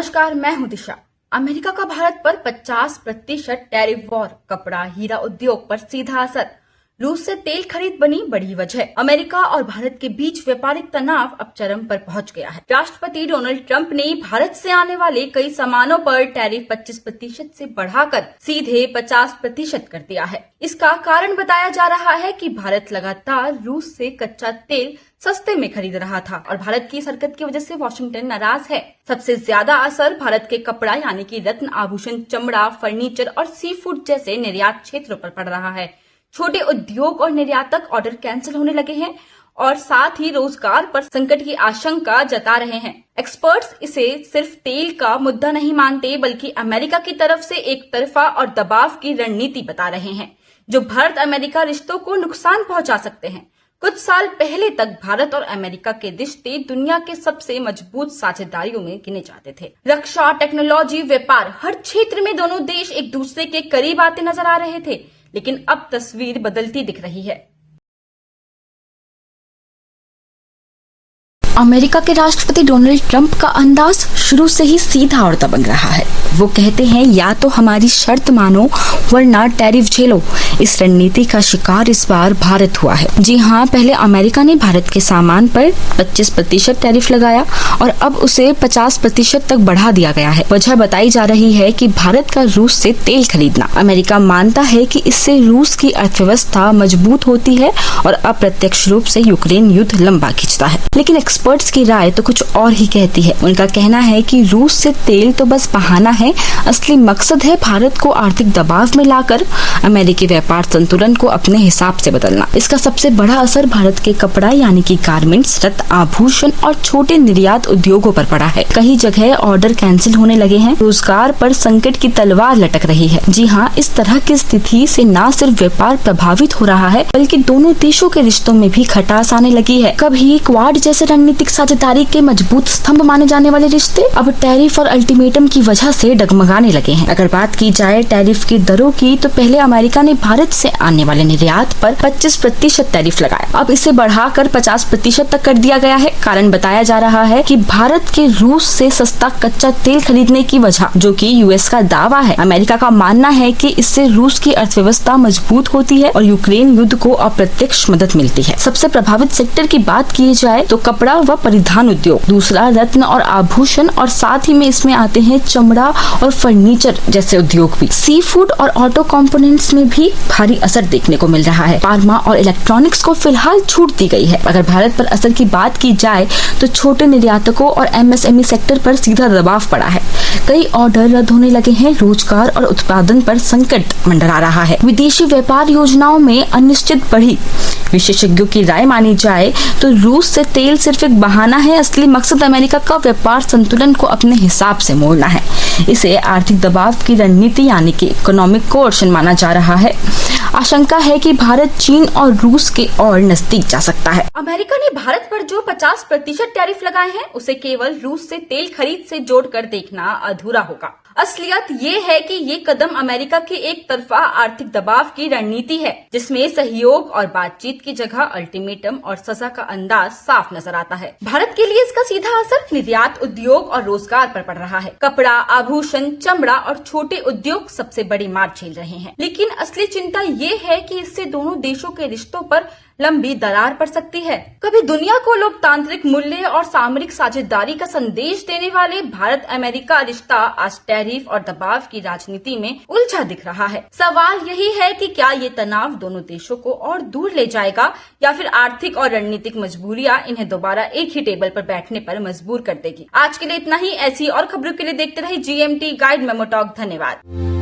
नमस्कार, मैं हूं दिशा। अमेरिका का भारत पर 50% टैरिफ वॉर, कपड़ा हीरा उद्योग पर सीधा असर। रूस से तेल खरीद बनी बड़ी वजह। अमेरिका और भारत के बीच व्यापारिक तनाव अब चरम पर पहुंच गया है। राष्ट्रपति डोनाल्ड ट्रंप ने भारत से आने वाले कई सामानों पर टैरिफ 25% से बढ़ाकर सीधे 50% कर दिया है। इसका कारण बताया जा रहा है कि भारत लगातार रूस से कच्चा तेल सस्ते में खरीद रहा था और भारत की इस हरकत की वजह से वॉशिंगटन नाराज है। सबसे ज्यादा असर भारत के कपड़ा यानी कि रत्न आभूषण, चमड़ा, फर्नीचर और सी फूड जैसे निर्यात क्षेत्रों पर पड़ रहा है। छोटे उद्योग और निर्यातक ऑर्डर कैंसिल होने लगे हैं और साथ ही रोजगार पर संकट की आशंका जता रहे हैं। एक्सपर्ट्स इसे सिर्फ तेल का मुद्दा नहीं मानते बल्कि अमेरिका की तरफ से एक तरफा और दबाव की रणनीति बता रहे हैं, जो भारत अमेरिका रिश्तों को नुकसान पहुंचा सकते हैं। कुछ साल पहले तक भारत और अमेरिका के रिश्ते दुनिया के सबसे मजबूत साझेदारियों में गिने जाते थे। रक्षा, टेक्नोलॉजी, व्यापार, हर क्षेत्र में दोनों देश एक दूसरे के करीब आते नजर आ रहे थे, लेकिन अब तस्वीर बदलती दिख रही है। अमेरिका के राष्ट्रपति डोनाल्ड ट्रंप का अंदाज शुरू से ही सीधा और दबंग रहा है। वो कहते हैं या तो हमारी शर्त मानो वरना टैरिफ झेलो। इस रणनीति का शिकार इस बार भारत हुआ है। जी हाँ, पहले अमेरिका ने भारत के सामान पर 25% टैरिफ लगाया और अब उसे 50% तक बढ़ा दिया गया है। वजह बताई जा रही है कि भारत का रूस से तेल खरीदना। अमेरिका मानता है कि इससे रूस की अर्थव्यवस्था मजबूत होती है और अप्रत्यक्ष रूप से यूक्रेन युद्ध लंबा खिंचता है। लेकिन एक्सपर्ट्स की राय तो कुछ और ही कहती है। उनका कहना है कि रूस से तेल तो बस बहाना है, असली मकसद है भारत को आर्थिक दबाव में लाकर अमेरिकी व्यापार संतुलन को अपने हिसाब से बदलना। इसका सबसे बड़ा असर भारत के कपड़ा यानी कि गारमेंट्स, रत्न आभूषण और छोटे निर्यात उद्योगों पर पड़ा है। कई जगह ऑर्डर कैंसिल होने लगे हैं। रोजगार पर संकट की तलवार लटक रही है। जी हाँ, इस तरह की स्थिति से न सिर्फ व्यापार प्रभावित हो रहा है बल्कि दोनों देशों के रिश्तों में भी खटास आने लगी है। कभी क्वाड जैसे रणनीतिक साझेदारी के मजबूत स्तंभ माने जाने वाले रिश्ते अब टैरिफ और अल्टीमेटम की वजह से डगमगाने लगे हैं। अगर बात की जाए टैरिफ की दरों की, तो पहले अमेरिका ने भारत से आने वाले निर्यात पर 25% टैरिफ लगाया। अब इसे बढ़ाकर 50% तक कर दिया गया है। कारण बताया जा रहा है कि भारत के रूस से सस्ता कच्चा तेल खरीदने की वजह, जो कि यूएस का दावा है। अमेरिका का मानना है कि इससे रूस की अर्थव्यवस्था मजबूत होती है और यूक्रेन युद्ध को अप्रत्यक्ष मदद मिलती है। सबसे प्रभावित सेक्टर की बात की जाए तो कपड़ा व परिधान उद्योग, दूसरा रत्न और आभूषण और साथ ही में इसमें आते हैं चमड़ा और फर्नीचर जैसे उद्योग भी। सी फूड और ऑटो कंपोनेंट्स में भी भारी असर देखने को मिल रहा है। फार्मा और इलेक्ट्रॉनिक्स को फिलहाल छूट दी गई है। अगर भारत पर असर की बात की जाए तो छोटे निर्यातकों और एमएसएमई सेक्टर पर सीधा दबाव पड़ा है। कई ऑर्डर रद्द होने लगे हैं। रोजगार और उत्पादन पर संकट मंडरा रहा है। विदेशी व्यापार योजनाओं में अनिश्चित बढ़ी। विशेषज्ञों की राय मानी जाए तो रूस से तेल सिर्फ एक बहाना है। असली मकसद अमेरिका का व्यापार संतुलन को अपने हिसाब से मोड़ना है। इसे आर्थिक दबाव की रणनीति यानी कि इकोनॉमिक कोर्शन माना जा रहा है। आशंका है कि भारत चीन और रूस के और नजदीक जा सकता है। अमेरिका ने भारत पर जो 50% टैरिफ लगाए हैं, उसे केवल रूस से तेल खरीद से जोड़कर देखना अधूरा होगा। असलियत ये है कि ये कदम अमेरिका की एक तरफा आर्थिक दबाव की रणनीति है, जिसमें सहयोग और बातचीत की जगह अल्टीमेटम और सजा का अंदाज साफ नजर आता है। भारत के लिए इसका सीधा असर निर्यात उद्योग और रोजगार पर पड़ रहा है। कपड़ा, आभूषण, चमड़ा और छोटे उद्योग सबसे बड़ी मार झेल रहे हैं। लेकिन असली चिंता ये है कि इससे दोनों देशों के रिश्तों पर लंबी दरार पड़ सकती है। कभी दुनिया को लोकतांत्रिक मूल्य और सामरिक साझेदारी का संदेश देने वाले भारत अमेरिका रिश्ता आज टैरिफ और दबाव की राजनीति में उलझा दिख रहा है। सवाल यही है कि क्या ये तनाव दोनों देशों को और दूर ले जाएगा या फिर आर्थिक और रणनीतिक मजबूरियां इन्हें दोबारा एक ही टेबल पर बैठने पर मजबूर कर देगी। आज के लिए इतना ही। ऐसी और खबरों के लिए देखते रहिए GMT गाइड मेमो टॉक। धन्यवाद।